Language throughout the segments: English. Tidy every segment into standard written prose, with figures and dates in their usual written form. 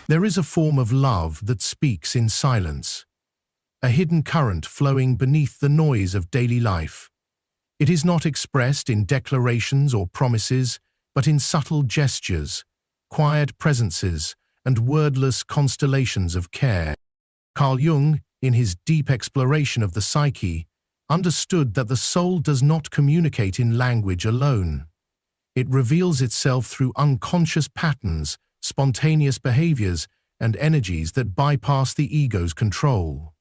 There is a form of love that speaks in silence, a hidden current flowing beneath the noise of daily life. It is not expressed in declarations or promises, but in subtle gestures, quiet presences, and wordless constellations of care. Carl Jung, in his deep exploration of the psyche, understood that the soul does not communicate in language alone. It reveals itself through unconscious patterns, spontaneous behaviors, and energies that bypass the ego's control.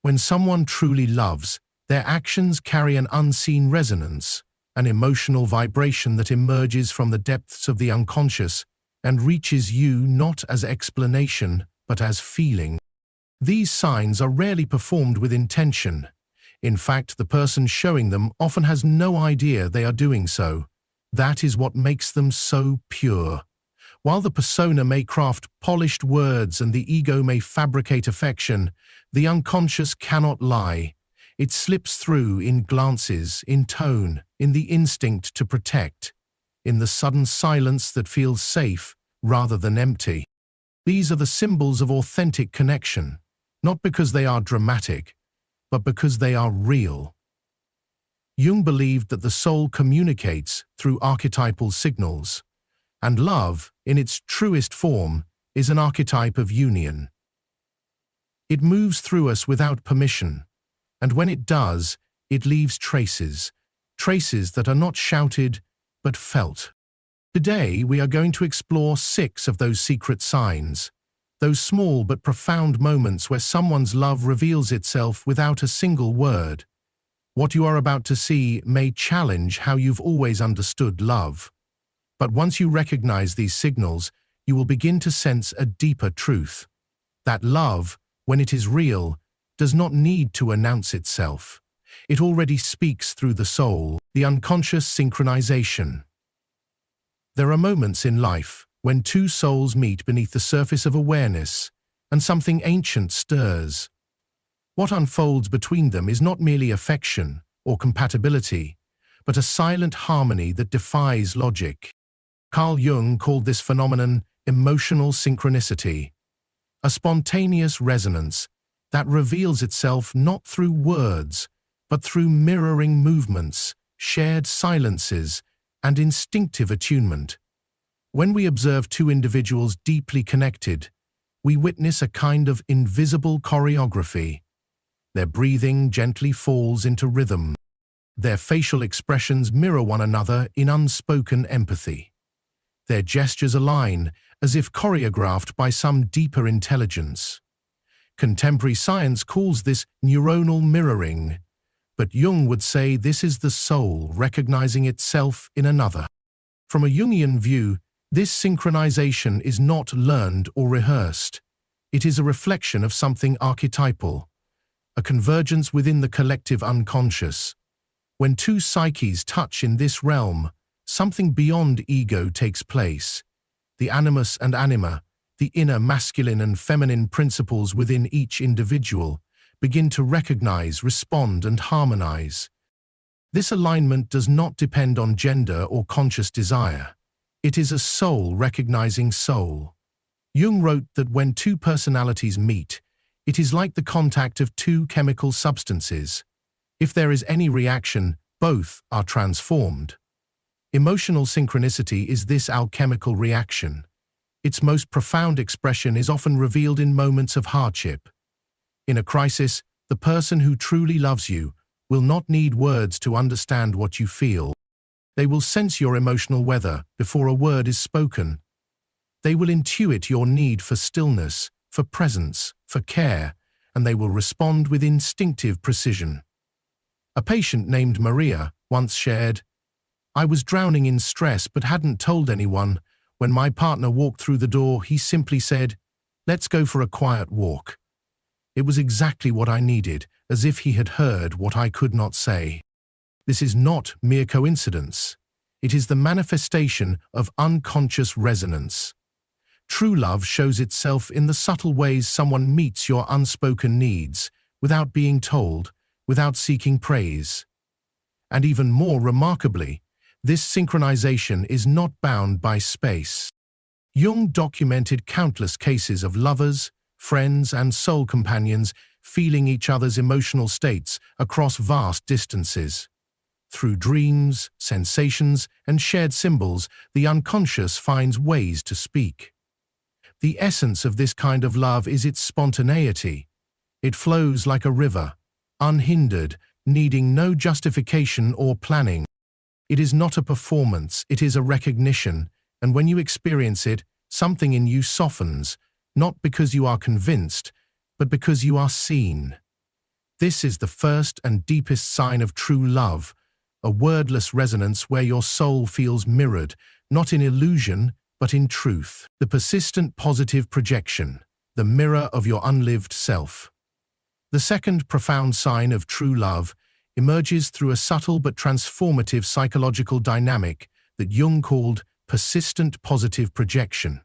When someone truly loves, their actions carry an unseen resonance, an emotional vibration that emerges from the depths of the unconscious and reaches you not as explanation, but as feeling. These signs are rarely performed with intention. In fact, the person showing them often has no idea they are doing so. That is what makes them so pure. While the persona may craft polished words and the ego may fabricate affection, the unconscious cannot lie. It slips through in glances, in tone, in the instinct to protect, in the sudden silence that feels safe rather than empty. These are the symbols of authentic connection, not because they are dramatic, but because they are real. Jung believed that the soul communicates through archetypal signals, and love, in its truest form, is an archetype of union. It moves through us without permission, and when it does, it leaves traces that are not shouted, but felt. Today, we are going to explore 6 of those secret signs, those small but profound moments where someone's love reveals itself without a single word. What you are about to see may challenge how you've always understood love. But once you recognize these signals, you will begin to sense a deeper truth. That love, when it is real, does not need to announce itself. It already speaks through the soul, the unconscious synchronization. There are moments in life when two souls meet beneath the surface of awareness, and something ancient stirs. What unfolds between them is not merely affection or compatibility, but a silent harmony that defies logic. Carl Jung called this phenomenon emotional synchronicity, a spontaneous resonance that reveals itself not through words, but through mirroring movements, shared silences, and instinctive attunement. When we observe two individuals deeply connected, we witness a kind of invisible choreography. Their breathing gently falls into rhythm. Their facial expressions mirror one another in unspoken empathy. Their gestures align, as if choreographed by some deeper intelligence. Contemporary science calls this neuronal mirroring, but Jung would say this is the soul recognizing itself in another. From a Jungian view, this synchronization is not learned or rehearsed. It is a reflection of something archetypal, a convergence within the collective unconscious. When two psyches touch in this realm, something beyond ego takes place. The animus and anima, the inner masculine and feminine principles within each individual, begin to recognize, respond, and harmonize. This alignment does not depend on gender or conscious desire. It is a soul recognizing soul. Jung wrote that when two personalities meet, it is like the contact of two chemical substances. If there is any reaction, both are transformed. Emotional synchronicity is this alchemical reaction. Its most profound expression is often revealed in moments of hardship. In a crisis, the person who truly loves you will not need words to understand what you feel. They will sense your emotional weather before a word is spoken. They will intuit your need for stillness, for presence, for care, and they will respond with instinctive precision. A patient named Maria once shared, "I was drowning in stress but hadn't told anyone. When my partner walked through the door, he simply said, 'Let's go for a quiet walk.' It was exactly what I needed, as if he had heard what I could not say." This is not mere coincidence. It is the manifestation of unconscious resonance. True love shows itself in the subtle ways someone meets your unspoken needs, without being told, without seeking praise. And even more remarkably, this synchronization is not bound by space. Jung documented countless cases of lovers, friends, and soul companions feeling each other's emotional states across vast distances. Through dreams, sensations, and shared symbols, the unconscious finds ways to speak. The essence of this kind of love is its spontaneity. It flows like a river, unhindered, needing no justification or planning. It is not a performance, it is a recognition, and when you experience it, something in you softens, not because you are convinced, but because you are seen. This is the first and deepest sign of true love, a wordless resonance where your soul feels mirrored, not in illusion, but in truth. The persistent positive projection, the mirror of your unlived self. The second profound sign of true love emerges through a subtle but transformative psychological dynamic that Jung called persistent positive projection.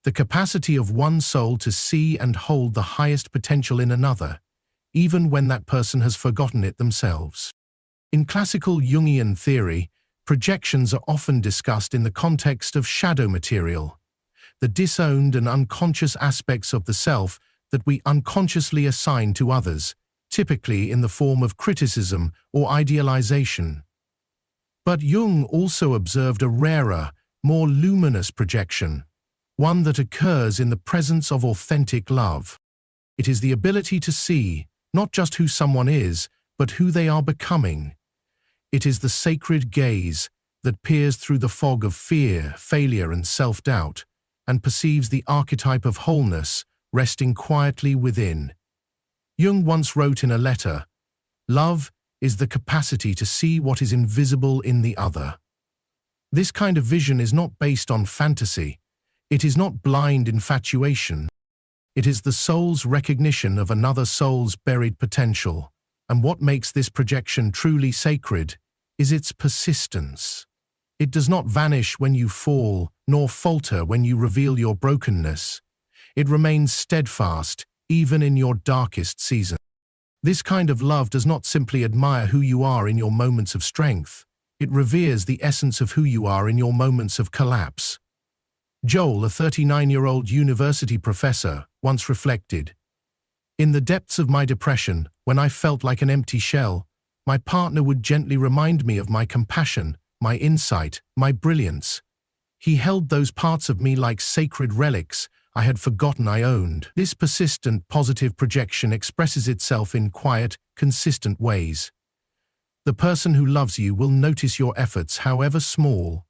The capacity of one soul to see and hold the highest potential in another, even when that person has forgotten it themselves. In classical Jungian theory, projections are often discussed in the context of shadow material, the disowned and unconscious aspects of the self that we unconsciously assign to others, typically in the form of criticism or idealization. But Jung also observed a rarer, more luminous projection, one that occurs in the presence of authentic love. It is the ability to see, not just who someone is, but who they are becoming. It is the sacred gaze that peers through the fog of fear, failure, and self-doubt, and perceives the archetype of wholeness resting quietly within. Jung once wrote in a letter, "Love is the capacity to see what is invisible in the other." This kind of vision is not based on fantasy. It is not blind infatuation. It is the soul's recognition of another soul's buried potential. And what makes this projection truly sacred is its persistence. It does not vanish when you fall, nor falter when you reveal your brokenness. It remains steadfast, even in your darkest season. This kind of love does not simply admire who you are in your moments of strength. It reveres the essence of who you are in your moments of collapse. Joel, a 39-year-old university professor, once reflected, "In the depths of my depression, when I felt like an empty shell, my partner would gently remind me of my compassion, my insight, my brilliance. He held those parts of me like sacred relics I had forgotten I owned." This persistent, positive projection expresses itself in quiet, consistent ways. The person who loves you will notice your efforts, however small.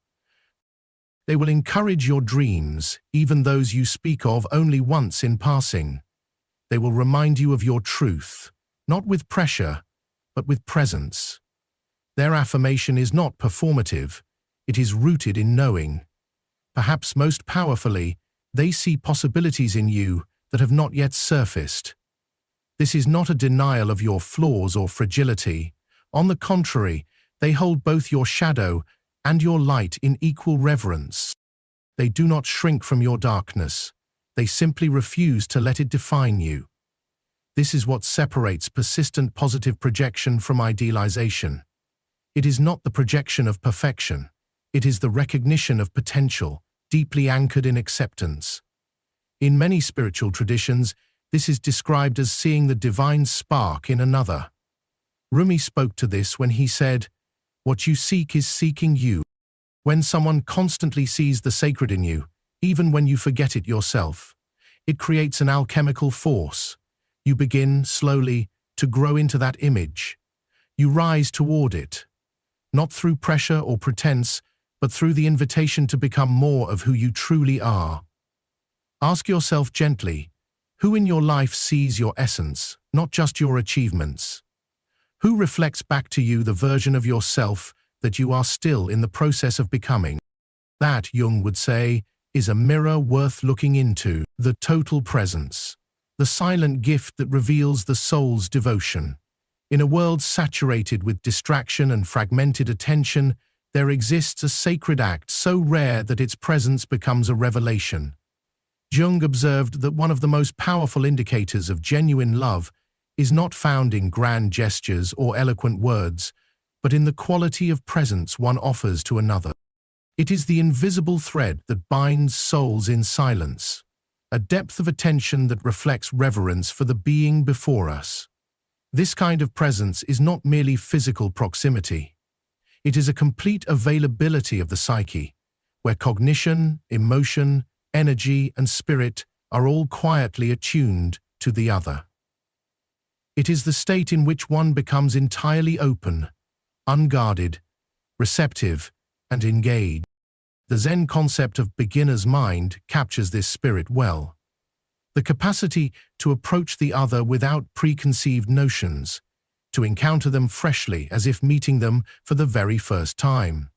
They will encourage your dreams, even those you speak of only once in passing. They will remind you of your truth, not with pressure, but with presence. Their affirmation is not performative, it is rooted in knowing. Perhaps most powerfully, they see possibilities in you that have not yet surfaced. This is not a denial of your flaws or fragility. On the contrary, they hold both your shadow and your light in equal reverence. They do not shrink from your darkness. They simply refuse to let it define you. This is what separates persistent positive projection from idealization. It is not the projection of perfection. It is the recognition of potential, deeply anchored in acceptance. In many spiritual traditions, this is described as seeing the divine spark in another. Rumi spoke to this when he said, "What you seek is seeking you." When someone constantly sees the sacred in you, even when you forget it yourself, it creates an alchemical force. You begin, slowly, to grow into that image. You rise toward it, not through pressure or pretense, but through the invitation to become more of who you truly are. Ask yourself gently, who in your life sees your essence, not just your achievements? Who reflects back to you the version of yourself that you are still in the process of becoming? That, Jung would say, is a mirror worth looking into. The total presence, the silent gift that reveals the soul's devotion. In a world saturated with distraction and fragmented attention, there exists a sacred act so rare that its presence becomes a revelation. Jung observed that one of the most powerful indicators of genuine love is not found in grand gestures or eloquent words, but in the quality of presence one offers to another. It is the invisible thread that binds souls in silence, a depth of attention that reflects reverence for the being before us. This kind of presence is not merely physical proximity. It is a complete availability of the psyche, where cognition, emotion, energy, and spirit are all quietly attuned to the other. It is the state in which one becomes entirely open, unguarded, receptive, and engaged. The Zen concept of beginner's mind captures this spirit well. The capacity to approach the other without preconceived notions, to encounter them freshly as if meeting them for the very first time.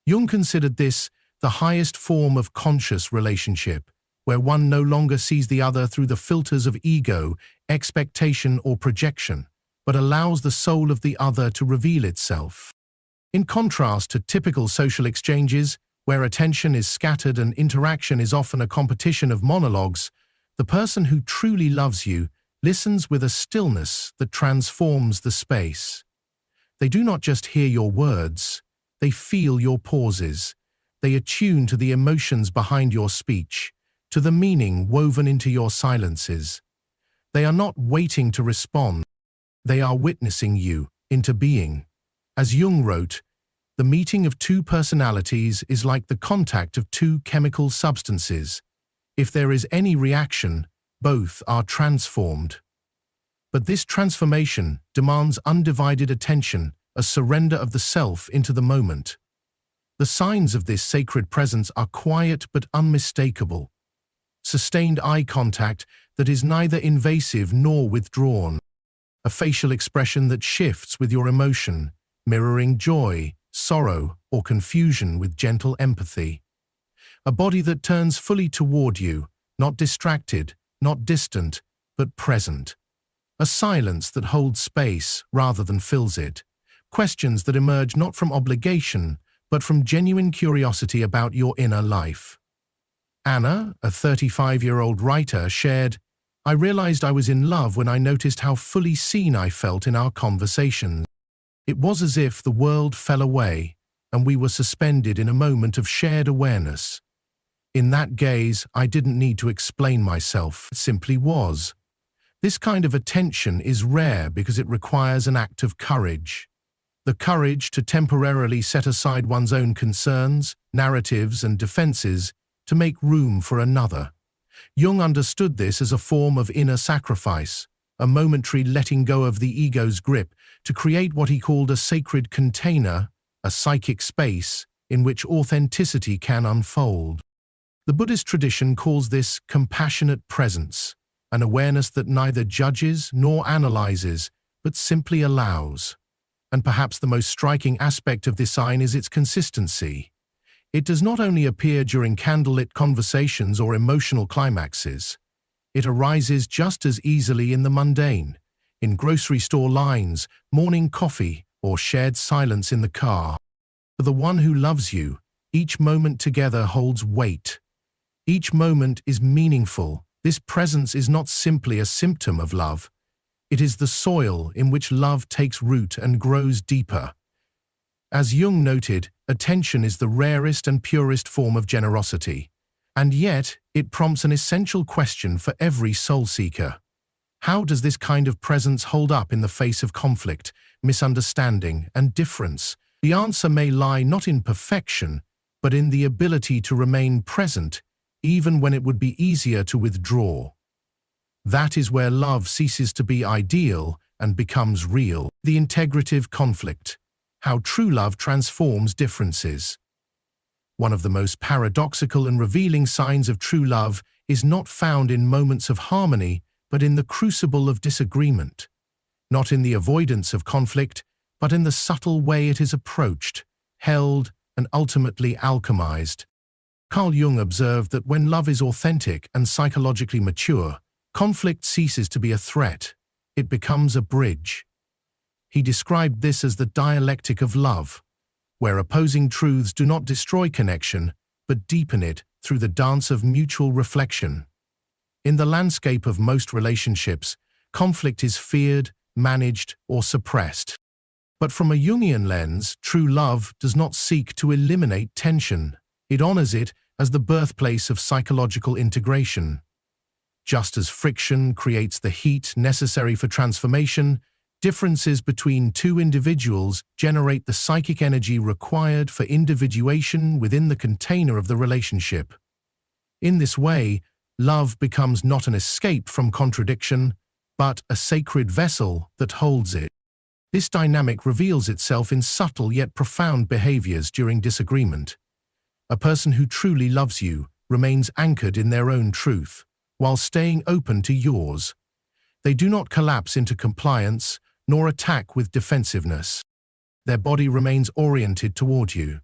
Jung considered this the highest form of conscious relationship, where one no longer sees the other through the filters of ego, expectation, or projection, but allows the soul of the other to reveal itself. In contrast to typical social exchanges, where attention is scattered and interaction is often a competition of monologues, the person who truly loves you listens with a stillness that transforms the space. They do not just hear your words, they feel your pauses. They attune to the emotions behind your speech, to the meaning woven into your silences. They are not waiting to respond, they are witnessing you into being. As Jung wrote, the meeting of two personalities is like the contact of two chemical substances. If there is any reaction, both are transformed. But this transformation demands undivided attention, a surrender of the self into the moment. The signs of this sacred presence are quiet but unmistakable. Sustained eye contact that is neither invasive nor withdrawn. A facial expression that shifts with your emotion, mirroring joy, sorrow, or confusion with gentle empathy. A body that turns fully toward you, not distracted, not distant, but present. A silence that holds space rather than fills it. Questions that emerge not from obligation, but from genuine curiosity about your inner life. Anna, a 35-year-old writer, shared, "I realized I was in love when I noticed how fully seen I felt in our conversations. It was as if the world fell away, and we were suspended in a moment of shared awareness. In that gaze, I didn't need to explain myself, it simply was." This kind of attention is rare because it requires an act of courage. The courage to temporarily set aside one's own concerns, narratives, and defenses to make room for another. Jung understood this as a form of inner sacrifice, a momentary letting go of the ego's grip to create what he called a sacred container, a psychic space in which authenticity can unfold. The Buddhist tradition calls this compassionate presence, an awareness that neither judges nor analyzes, but simply allows. And perhaps the most striking aspect of this sign is its consistency. It does not only appear during candlelit conversations or emotional climaxes. It arises just as easily in the mundane, in grocery store lines, morning coffee, or shared silence in the car. For the one who loves you, each moment together holds weight. Each moment is meaningful. This presence is not simply a symptom of love. It is the soil in which love takes root and grows deeper. As Jung noted, attention is the rarest and purest form of generosity. And yet, it prompts an essential question for every soul seeker. How does this kind of presence hold up in the face of conflict, misunderstanding, and difference? The answer may lie not in perfection, but in the ability to remain present, even when it would be easier to withdraw. That is where love ceases to be ideal and becomes real. The integrative conflict. How true love transforms differences. One of the most paradoxical and revealing signs of true love is not found in moments of harmony, but in the crucible of disagreement. Not in the avoidance of conflict, but in the subtle way it is approached, held, and ultimately alchemized. Carl Jung observed that when love is authentic and psychologically mature, conflict ceases to be a threat. It becomes a bridge. He described this as the dialectic of love, where opposing truths do not destroy connection, but deepen it through the dance of mutual reflection. In the landscape of most relationships, conflict is feared, managed, or suppressed. But from a Jungian lens, true love does not seek to eliminate tension. It honors it as the birthplace of psychological integration. Just as friction creates the heat necessary for transformation, differences between two individuals generate the psychic energy required for individuation within the container of the relationship. In this way, love becomes not an escape from contradiction, but a sacred vessel that holds it. This dynamic reveals itself in subtle yet profound behaviors during disagreement. A person who truly loves you remains anchored in their own truth, while staying open to yours. They do not collapse into compliance, nor attack with defensiveness. Their body remains oriented toward you.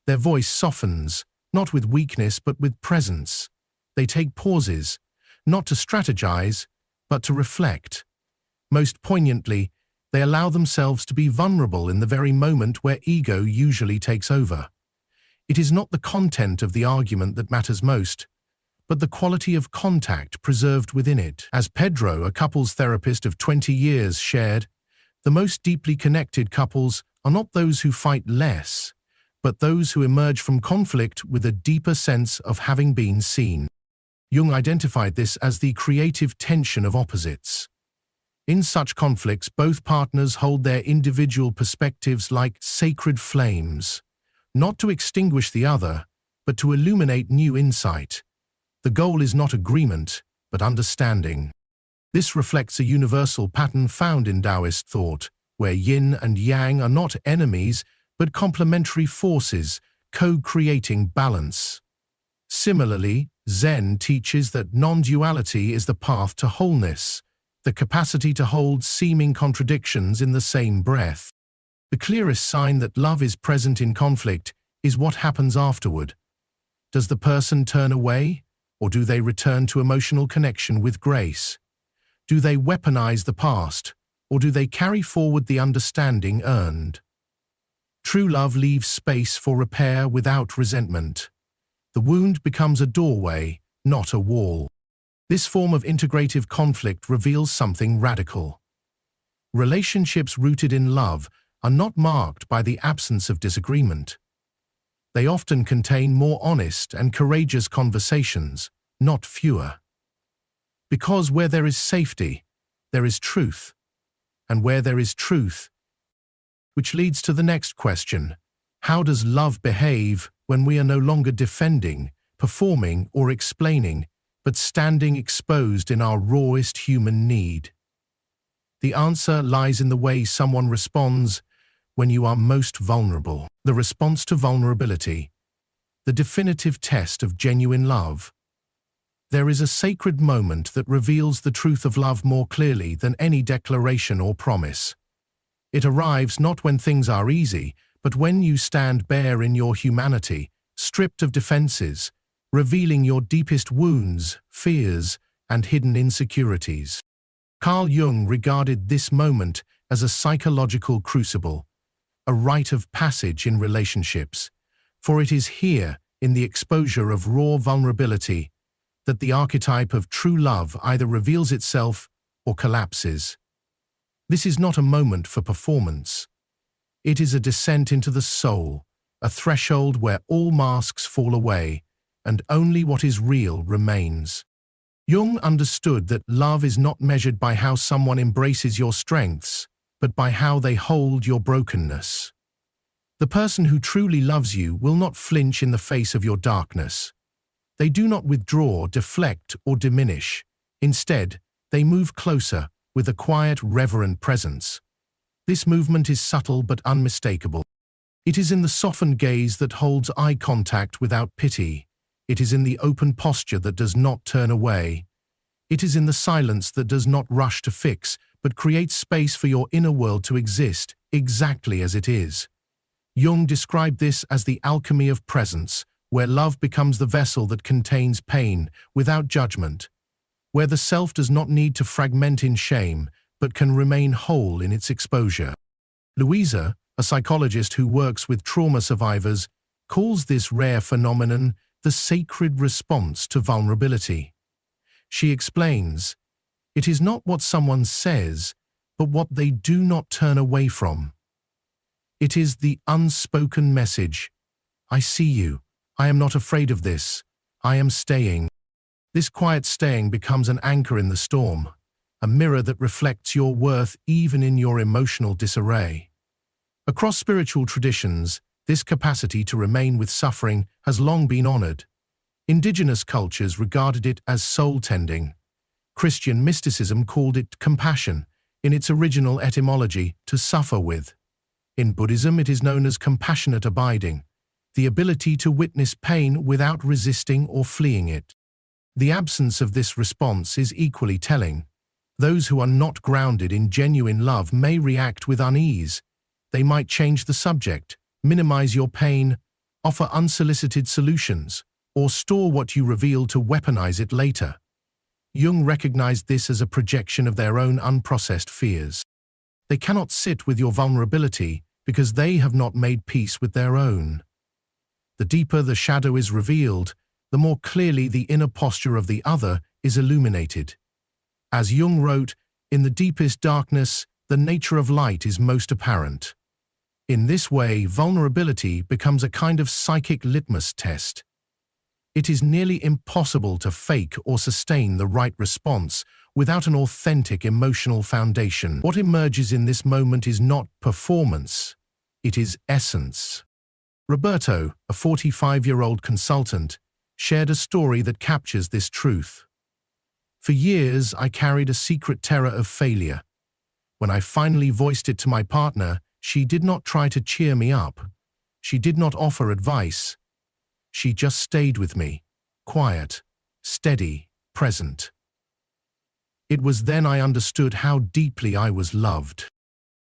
Their voice softens, not with weakness but with presence. They take pauses, not to strategize, but to reflect. Most poignantly, they allow themselves to be vulnerable in the very moment where ego usually takes over. It is not the content of the argument that matters most, but the quality of contact preserved within it. As Pedro, a couples therapist of 20 years, shared, the most deeply connected couples are not those who fight less, but those who emerge from conflict with a deeper sense of having been seen. Jung identified this as the creative tension of opposites. In such conflicts, both partners hold their individual perspectives like sacred flames, not to extinguish the other, but to illuminate new insight. The goal is not agreement, but understanding. This reflects a universal pattern found in Taoist thought, where yin and yang are not enemies, but complementary forces, co-creating balance. Similarly, Zen teaches that non-duality is the path to wholeness, the capacity to hold seeming contradictions in the same breath. The clearest sign that love is present in conflict is what happens afterward. Does the person turn away, or do they return to emotional connection with grace? Do they weaponize the past, or do they carry forward the understanding earned? True love leaves space for repair without resentment. The wound becomes a doorway, not a wall. This form of integrative conflict reveals something radical. Relationships rooted in love are not marked by the absence of disagreement. They often contain more honest and courageous conversations, not fewer. Because where there is safety, there is truth. And where there is truth, which leads to the next question, how does love behave when we are no longer defending, performing, or explaining, but standing exposed in our rawest human need? The answer lies in the way someone responds when you are most vulnerable. The response to vulnerability, the definitive test of genuine love. There is a sacred moment that reveals the truth of love more clearly than any declaration or promise. It arrives not when things are easy, but when you stand bare in your humanity, stripped of defenses, revealing your deepest wounds, fears, and hidden insecurities. Carl Jung regarded this moment as a psychological crucible, a rite of passage in relationships, for it is here, in the exposure of raw vulnerability, that the archetype of true love either reveals itself or collapses. This is not a moment for performance. It is a descent into the soul, a threshold where all masks fall away and only what is real remains. Jung understood that love is not measured by how someone embraces your strengths, but by how they hold your brokenness. The person who truly loves you will not flinch in the face of your darkness. They do not withdraw, deflect, or diminish. Instead, they move closer with a quiet, reverent presence. This movement is subtle but unmistakable. It is in the softened gaze that holds eye contact without pity. It is in the open posture that does not turn away. It is in the silence that does not rush to fix, but creates space for your inner world to exist exactly as it is. Jung described this as the alchemy of presence, where love becomes the vessel that contains pain without judgment, where the self does not need to fragment in shame, but can remain whole in its exposure. Louisa, a psychologist who works with trauma survivors, calls this rare phenomenon the sacred response to vulnerability. She explains, "It is not what someone says, but what they do not turn away from. It is the unspoken message, 'I see you, I am not afraid of this. I am staying. This quiet staying becomes an anchor in the storm, a mirror that reflects your worth even in your emotional disarray. Across spiritual traditions, this capacity to remain with suffering has long been honored. Indigenous cultures regarded it as soul-tending. Christian mysticism called it compassion, in its original etymology, to suffer with. In Buddhism, it is known as compassionate abiding, the ability to witness pain without resisting or fleeing it. The absence of this response is equally telling. Those who are not grounded in genuine love may react with unease. They might change the subject, minimize your pain, offer unsolicited solutions, or store what you reveal to weaponize it later. Jung recognized this as a projection of their own unprocessed fears. They cannot sit with your vulnerability because they have not made peace with their own. The deeper the shadow is revealed, the more clearly the inner posture of the other is illuminated. As Jung wrote, in the deepest darkness, the nature of light is most apparent. In this way, vulnerability becomes a kind of psychic litmus test. It is nearly impossible to fake or sustain the right response without an authentic emotional foundation. What emerges in this moment is not performance, it is essence. Roberto, a 45-year-old consultant, shared a story that captures this truth. For years, I carried a secret terror of failure. When I finally voiced it to my partner, she did not try to cheer me up. She did not offer advice. She just stayed with me, quiet, steady, present. It was then I understood how deeply I was loved.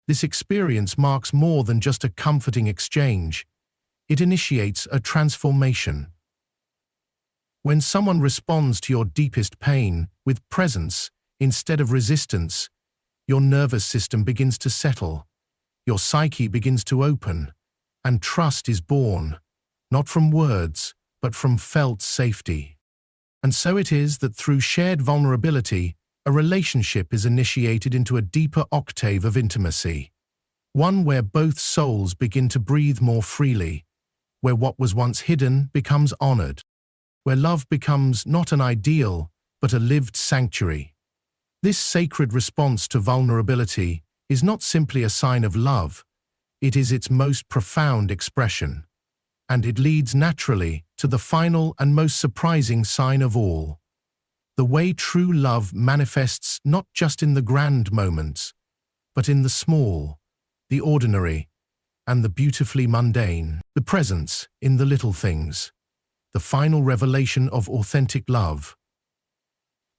This experience marks more than just a comforting exchange. It initiates a transformation. When someone responds to your deepest pain with presence instead of resistance, your nervous system begins to settle, your psyche begins to open, and trust is born, not from words, but from felt safety. And so it is that through shared vulnerability, a relationship is initiated into a deeper octave of intimacy, one where both souls begin to breathe more freely, where what was once hidden becomes honored, where love becomes not an ideal, but a lived sanctuary. This sacred response to vulnerability is not simply a sign of love, it is its most profound expression, and it leads naturally to the final and most surprising sign of all. The way true love manifests not just in the grand moments, but in the small, the ordinary, and the beautifully mundane. The presence in the little things, the final revelation of authentic love.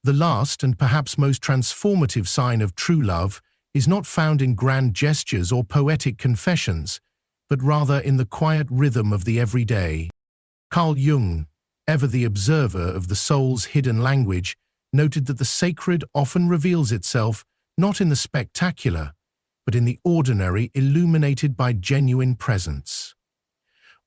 The last and perhaps most transformative sign of true love is not found in grand gestures or poetic confessions, but rather in the quiet rhythm of the everyday. Carl Jung, ever the observer of the soul's hidden language, noted that the sacred often reveals itself not in the spectacular, but in the ordinary, illuminated by genuine presence.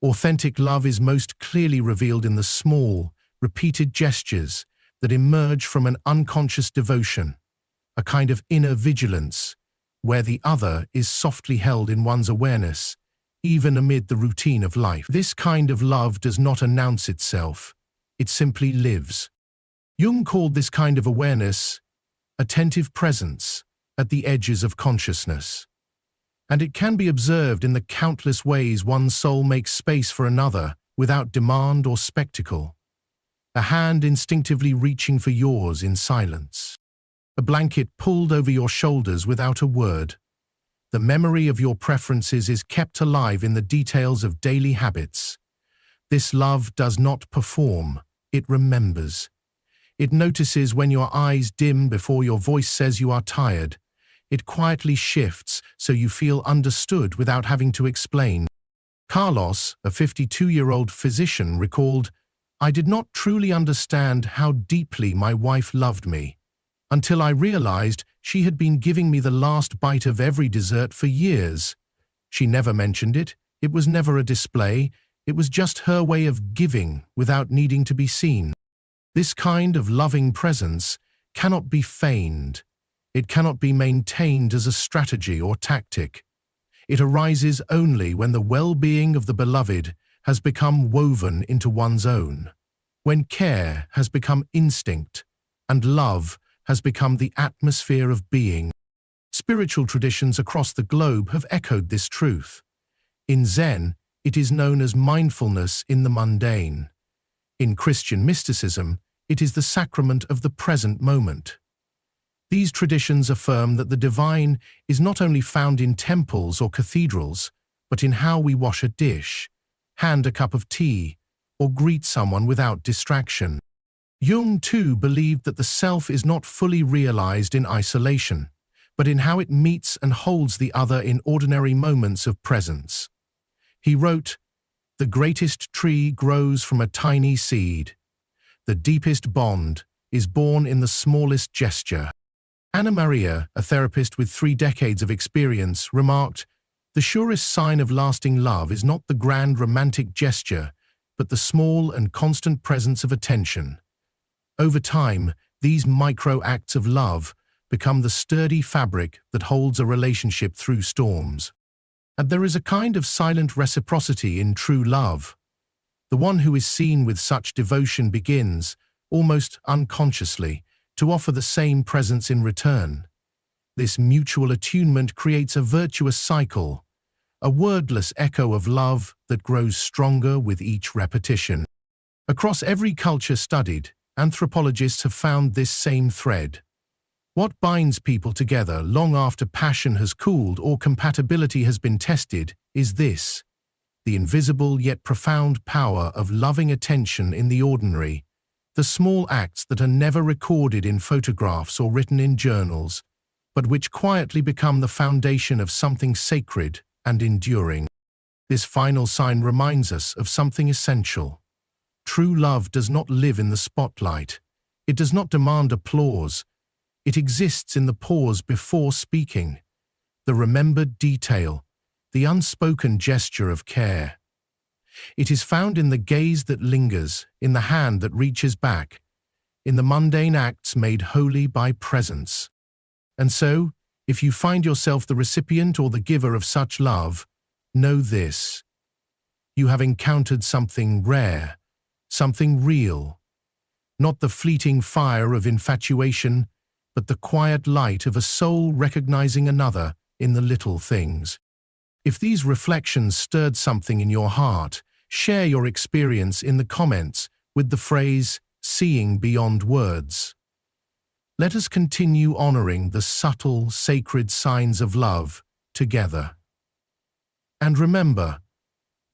Authentic love is most clearly revealed in the small, repeated gestures that emerge from an unconscious devotion, a kind of inner vigilance, where the other is softly held in one's awareness, even amid the routine of life. This kind of love does not announce itself, it simply lives. Jung called this kind of awareness attentive presence at the edges of consciousness. And it can be observed in the countless ways one soul makes space for another without demand or spectacle. A hand instinctively reaching for yours in silence. A blanket pulled over your shoulders without a word. The memory of your preferences is kept alive in the details of daily habits. This love does not perform, it remembers. It notices when your eyes dim before your voice says you are tired. It quietly shifts so you feel understood without having to explain. Carlos, a 52-year-old physician, recalled, "I did not truly understand how deeply my wife loved me, until I realized she had been giving me the last bite of every dessert for years. She never mentioned it, it was never a display, it was just her way of giving without needing to be seen." This kind of loving presence cannot be feigned. It cannot be maintained as a strategy or tactic. It arises only when the well-being of the beloved has become woven into one's own, when care has become instinct and love has become the atmosphere of being. Spiritual traditions across the globe have echoed this truth. In Zen, it is known as mindfulness in the mundane. In Christian mysticism, it is the sacrament of the present moment. These traditions affirm that the divine is not only found in temples or cathedrals, but in how we wash a dish, hand a cup of tea, or greet someone without distraction. Jung, too, believed that the self is not fully realized in isolation, but in how it meets and holds the other in ordinary moments of presence. He wrote, "The greatest tree grows from a tiny seed. The deepest bond is born in the smallest gesture." Anna Maria, a therapist with 3 decades of experience, remarked, "The surest sign of lasting love is not the grand romantic gesture, but the small and constant presence of attention." Over time, these micro acts of love become the sturdy fabric that holds a relationship through storms. And there is a kind of silent reciprocity in true love. The one who is seen with such devotion begins, almost unconsciously, to offer the same presence in return. This mutual attunement creates a virtuous cycle, a wordless echo of love that grows stronger with each repetition. Across every culture studied, anthropologists have found this same thread. What binds people together long after passion has cooled or compatibility has been tested is this: the invisible yet profound power of loving attention in the ordinary, the small acts that are never recorded in photographs or written in journals, but which quietly become the foundation of something sacred and enduring. This final sign reminds us of something essential. True love does not live in the spotlight. It does not demand applause. It exists in the pause before speaking, the remembered detail, the unspoken gesture of care. It is found in the gaze that lingers, in the hand that reaches back, in the mundane acts made holy by presence. And so, if you find yourself the recipient or the giver of such love, know this: you have encountered something rare, something real. Not the fleeting fire of infatuation, but the quiet light of a soul recognizing another in the little things. If these reflections stirred something in your heart, share your experience in the comments with the phrase, "seeing beyond words." Let us continue honoring the subtle, sacred signs of love together. And remember,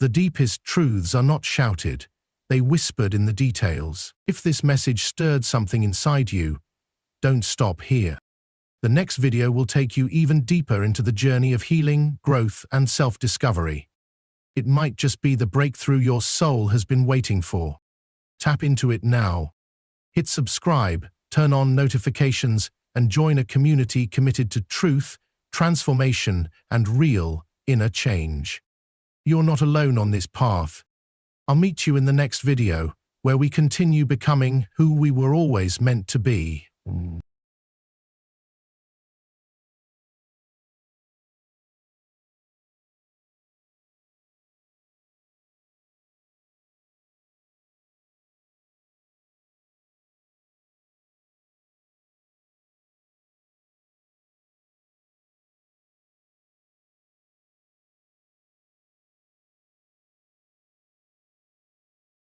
the deepest truths are not shouted, they whispered in the details. If this message stirred something inside you, don't stop here. The next video will take you even deeper into the journey of healing, growth, and self-discovery. It might just be the breakthrough your soul has been waiting for. Tap into it now. Hit subscribe, turn on notifications, and join a community committed to truth, transformation, and real inner change. You're not alone on this path. I'll meet you in the next video, where we continue becoming who we were always meant to be.